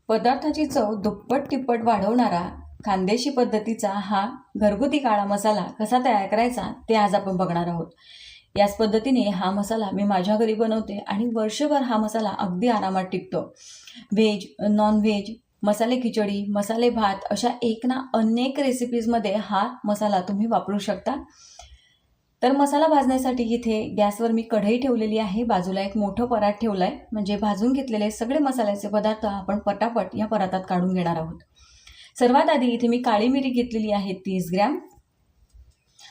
पदार्थाची चव दुप्पट तिप्पट वाढवणारा खानदेशी पद्धतीचा हा घरगुती काळा मसाला कसा तयार करायचा ते आज आपण बघणार आहोत। याच पद्धतीने हा मसाला मी माझ्या घरी बनवते आणि वर्षभर हा मसाला अगदी आरामात टिकतो। व्हेज, नॉन व्हेज, मसाले खिचडी, मसाले भात अशा एक ना अनेक रेसिपीजमध्ये हा मसाला तुम्ही वापरू शकता। तर मसाला भाजण्यासाठी इथे गॅसवर मी कढई ठेवलेली आहे, बाजूला एक मोठं परात ठेवलाय, म्हणजे भाजून घेतलेले सगळे मसाल्याचे पदार्थ आपण पटापट या परातात काढून घेणार आहोत। सर्वात आधी इथे मी काळी मिरी घेतलेली आहे 30 ग्रॅम।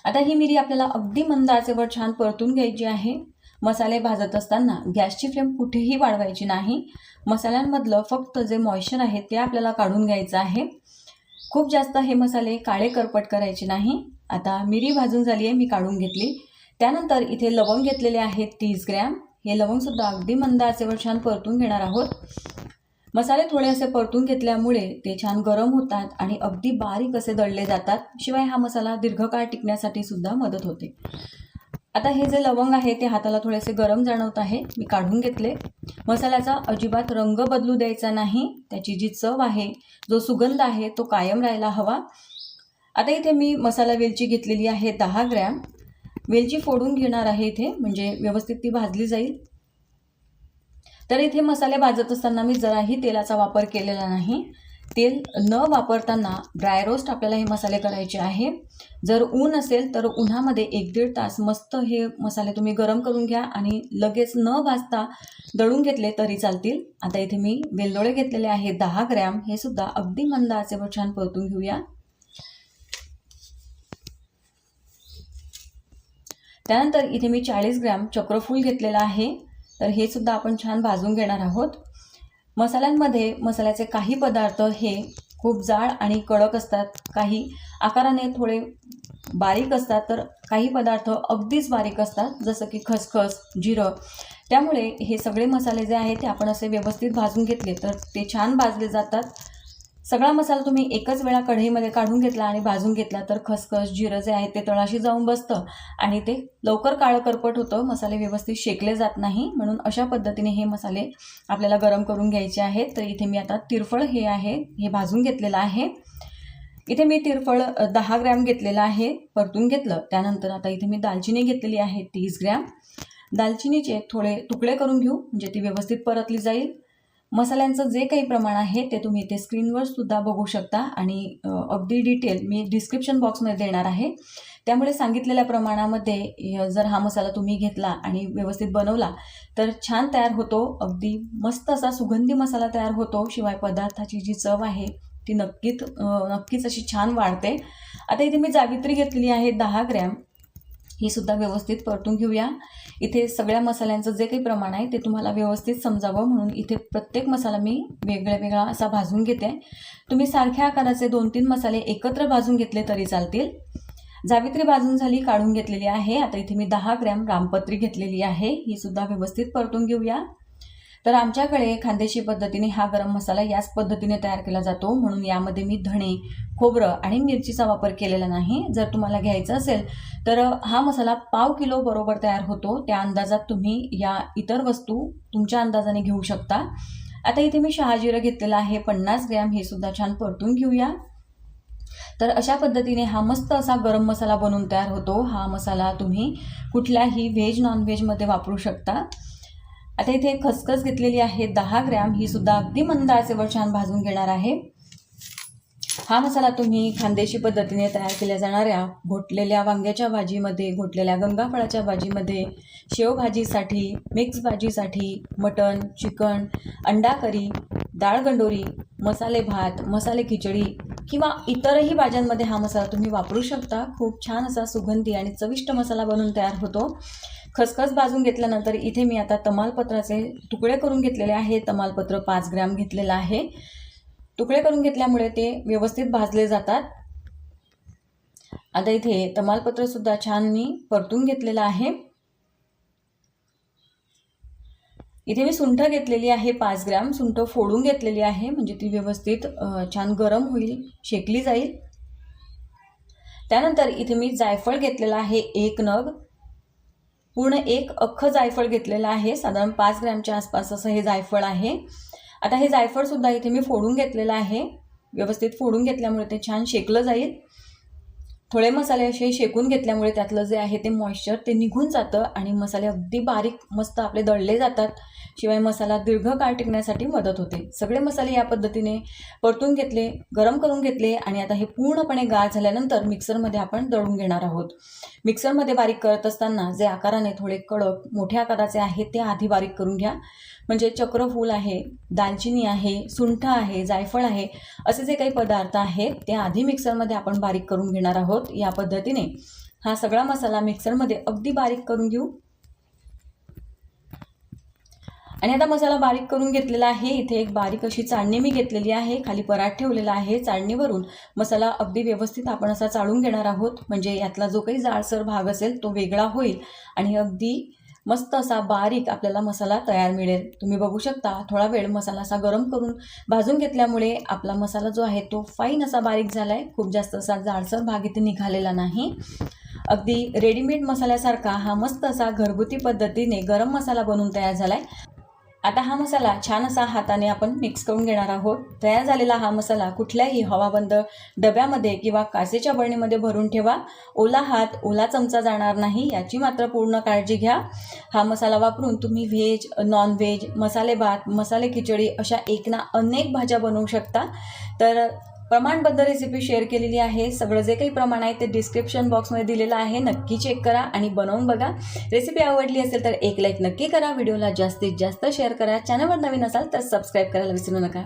आता ही मिरी आपल्याला अगदी मंद आचेवर छान परतून घ्यायची आहे। मसाले भाजत असताना गॅसची फ्लेम कुठेही वाढवायची नाही, मसाल्यांमधलं फक्त जे मॉइश्चर आहे ते आपल्याला काढून घ्यायचं आहे। खूप जास्त हे मसाले काळे करपट करायचे नाही। आता मिरी भाजून झाली आहे, मी काढून घेतली। त्यानंतर इथे लवंग घेतलेले आहेत 30 ग्रॅम। हे लवंग सुद्धा अगदी मंद आचेवर छान परतून घेणार आहोत। मसाले थोडे असे परतून घेतल्यामुळे ते छान गरम होतात आणि अगदी बारीक असे दळले जातात, शिवाय हा मसाला दीर्घकाळ टिकण्यासाठी सुद्धा मदत होते। आता हे जे लवंग आहे ते हाताला थोडेसे गरम जाणवत आहे, मी काढून घेतले। मसाल्याचा अजिबात रंग बदलू द्यायचा नाही, त्याची जी चव आहे, जो सुगंध आहे तो कायम राहायला हवा। आता इथे मी मसाला वेलची घेतलेली आहे 10 ग्रॅम। वेलची फोडून घेणार आहे इथे, म्हणजे व्यवस्थित ती भाजली जाईल। तर इथे मसाले भाजत असताना मी जराही तेलाचा वापर केलेला नाही। तेल न वापरताना ड्राय रोस्ट आपल्याला हे मसाले करायचे आहे। जर ऊन असेल तर उन्हामध्ये 1-1.5 तास मस्त हे मसाले तुम्ही गरम करून घ्या आणि लगेच न भाजता दळून घेतले तरी चालतील। आता इथे मी वेलदोडे घेतलेले आहेत 10 ग्रॅम। हे सुद्धा अगदी मंद आचेवर छान परतून घेऊया। त्यानंतर इथे मी 40 ग्रॅम चक्रफूल घेतलेला आहे, तर हे सुद्धा आपण छान भाजून घेणार आहोत। मसाल्यांमध्ये मसाल्याचे काही पदार्थ हे खूप जाड आणि कडक असतात, काही आकाराने थोडे बारीक असतात, तर काही पदार्थ अगदीच बारीक असतात, जसं की खसखस, जिरं। त्यामुळे हे सगळे मसाले जे आहेत ते आपण असे व्यवस्थित भाजून घेतले तर ते छान भाजले जातात। सगळा मसाला तुम्ही एकच वेळा कढईमध्ये काढून घेतला आणि भाजून घेतला तर खसखस, जिरं जे आहे ते तळाशी जाऊन बसतं आणि ते लवकर काळं करपट होतं, मसाले व्यवस्थित शेकले जात नाही। म्हणून अशा पद्धतीने हे मसाले आपल्याला गरम करून घ्यायचे आहेत। तर इथे मी आता तिरफळ हे भाजून घेतलेलं आहे। इथे मी तिरफळ 10 ग्रॅम घेतलेलं आहे, परतून घेतलं। त्यानंतर आता इथे मी दालचिनी घेतलेली आहे 30 ग्रॅम। दालचिनीचे थोडे तुकडे करून घेऊ, म्हणजे ती व्यवस्थित परतली जाईल। मसाल्यांचं जे काही प्रमाण आहे ते तुम्ही इथे स्क्रीनवर सुद्धा बघू शकता आणि अगदी डिटेल मी डिस्क्रिप्शन बॉक्समध्ये देणार आहे। त्यामुळे सांगितलेल्या प्रमाणामध्ये जर हा मसाला तुम्ही घेतला आणि व्यवस्थित बनवला तर छान तयार होतो, अगदी मस्त असा सुगंधी मसाला तयार होतो। शिवाय पदार्थाची जी चव आहे ती नक्कीच अशी छान वाढते। आता इथे मी जावित्री घेतलेली आहे 10 ग्रॅम। ही सुद्धा व्यवस्थित परतून घेऊया। इथे सगळ्या मसाल्यांचं जे काही प्रमाण आहे ते तुम्हाला व्यवस्थित समजावं म्हणून इथे प्रत्येक मसाला मी वेगळा असा भाजून घेते। तुम्ही सारख्या आकाराचे 2-3 मसाले एकत्र भाजून घेतले तरी चालतील। जावित्री भाजून झाली, काढून घेतलेली आहे। आता इथे मी 10 ग्रॅम रामपत्री घेतलेली आहे, ही सुद्धा व्यवस्थित परतून घेऊया। तर आमच्याकडे खानदेशी पद्धतीने हा गरम मसाला याच पद्धतीने तयार केला जातो, म्हणून यामध्ये मी धणे, खोबरं आणि मिरचीचा वापर केलेला नाही। जर तुम्हाला घ्यायचा असेल तर हा मसाला पाव किलो बरोबर तयार होतो, त्या अंदाजात तुम्ही या इतर वस्तू तुमच्या अंदाजाने घेऊ शकता। आता इथे मी शहाजिरं घेतलेला आहे 50 ग्रॅम, हे सुद्धा छान परतून घेऊया। तर अशा पद्धतीने हा मस्त असा गरम मसाला बनून तयार होतो। हा मसाला तुम्ही कुठल्याही व्हेज नॉन व्हेजमध्ये वापरू शकता। आता इथे खसखस घेतलेली आहे 10 ग्रॅम, ही सुद्धा अगदी मंद आचेवर छान भाजून घेणार आहे। हा मसाला तुम्ही खानदेशी पद्धतीने तयार केल्या जाणाऱ्या घोटलेल्या वांग्याच्या भाजीमध्ये, घोटलेल्या गंगाफळाच्या भाजीमध्ये, शेवभाजीसाठी, मिक्स भाजीसाठी, मटण, चिकन, अंडा करी, डाळ गंडोरी, मसाले भात, मसाले खिचडी किंवा इतरही भाज्यांमध्ये हा मसाला तुम्ही वापरू शकता। खूप छान असा सुगंधी आणि चविष्ट मसाला बनून तयार होतो। खसखस भाजून घेतल्यानंतर इथे मी आता तमालपत्राचे तुकडे करून घेतलेले आहे। तमालपत्र 5 ग्रॅम घेतलेलं आहे। तुकडे करून घेतल्यामुळे ते व्यवस्थित भाजले जातात। आता इथे तमालपत्र सुद्धा छान मी परतून घेतलेलं आहे। इथे मी सुंठ घेतलेली आहे 5 ग्रॅम। सुंठ फोडून घेतलेली आहे, म्हणजे ती व्यवस्थित छान गरम होईल, शेकली जाईल। त्यानंतर इथे मी जायफळ घेतलेला आहे 1 नग। पूर्ण 1 अख्खं जायफळ घेतलेलं आहे, साधारण 5 ग्रॅमच्या आसपास असं हे जायफळ आहे। आता हे जायफळसुद्धा इथे मी फोडून घेतलेलं आहे. व्यवस्थित फोडून घेतल्यामुळे ते छान शेकलं जाईल. थोडे मसाले असे शेकून घेतल्यामुळे त्यातलं जे आहे ते मॉइश्चर ते निघून जातं आणि मसाले अगदी बारीक मस्त आपले दळले जातात. शिवाय मसाला दीर्घकाळ टिकण्यासाठी मदत होते. सगळे मसाले या पद्धतीने परतून घेतले, गरम करून घेतले आणि आता हे पूर्णपणे गार झाल्यानंतर मिक्सरमध्ये आपण दळून घेणार आहोत. मिक्सरमध्ये बारीक करत असताना जे आकाराने थोडे कडक मोठ्या आकाराचे आहेत ते आधी बारीक करून घ्या. म्हणजे चक्रफूल आहे, दालचिनी आहे, सुंठ आहे, जायफळ आहे, असे जे काही पदार्थ आहेत ते आधी मिक्सरमध्ये आपण बारीक करून घेणार आहोत. या पद्धतीने हा सगळा मसाला मिक्सरमध्ये अगदी बारीक करून घेऊ. आणि आता मसाला बारीक करून घेतलेला आहे. इथे एक बारीक अशी चाळणी मी घेतलेली आहे, खाली परात ठेवलेला आहे. चाळणीवरून मसाला अगदी व्यवस्थित आपण असा चाळून घेणार आहोत. म्हणजे यातला जो काही जाडसर भाग असेल तो वेगळा होईल आणि अगदी मस्त असा बारीक आपल्याला मसाला तयार मिळेल. तुम्ही बघू शकता थोडा वेळ मसाला असा गरम करून भाजून घेतल्यामुळे आपला मसाला जो आहे तो फाईन असा बारीक झाला आहे. खूप जास्त असा जाडसर भाग इथे निघालेला नाही. अगदी रेडीमेड मसाल्यासारखा हा मस्त असा घरगुती पद्धतीने गरम मसाला बनवून तयार झाला आहे. आता हा मसाला छान असा हाताने आपण मिक्स करून घेणार आहोत. तयार झालेला हा मसाला कुठल्याही हवाबंद डब्यामध्ये किंवा काचेच्या बरणीमध्ये भरून ठेवा. ओला हात, ओला चमचा जाणार नाही याची मात्र पूर्ण काळजी घ्या. हा मसाला वापरून तुम्ही व्हेज, नॉन व्हेज, मसाले भात, मसाले खिचडी अशा एक ना अनेक भाज्या बनवू शकता. तर प्रमाणबद्ध रेसिपी शेअर केलेली आहे. सगळं जे काही प्रमाण आहे ते डिस्क्रिप्शन बॉक्समध्ये दिलेलं आहे. नक्की चेक करा आणि बनवून बघा. रेसिपी आवडली असेल तर एक लाईक नक्की करा. व्हिडिओला जास्तीत जास्त शेअर करा. चॅनलवर नवीन असाल तर सबस्क्राईब करायला विसरू नका.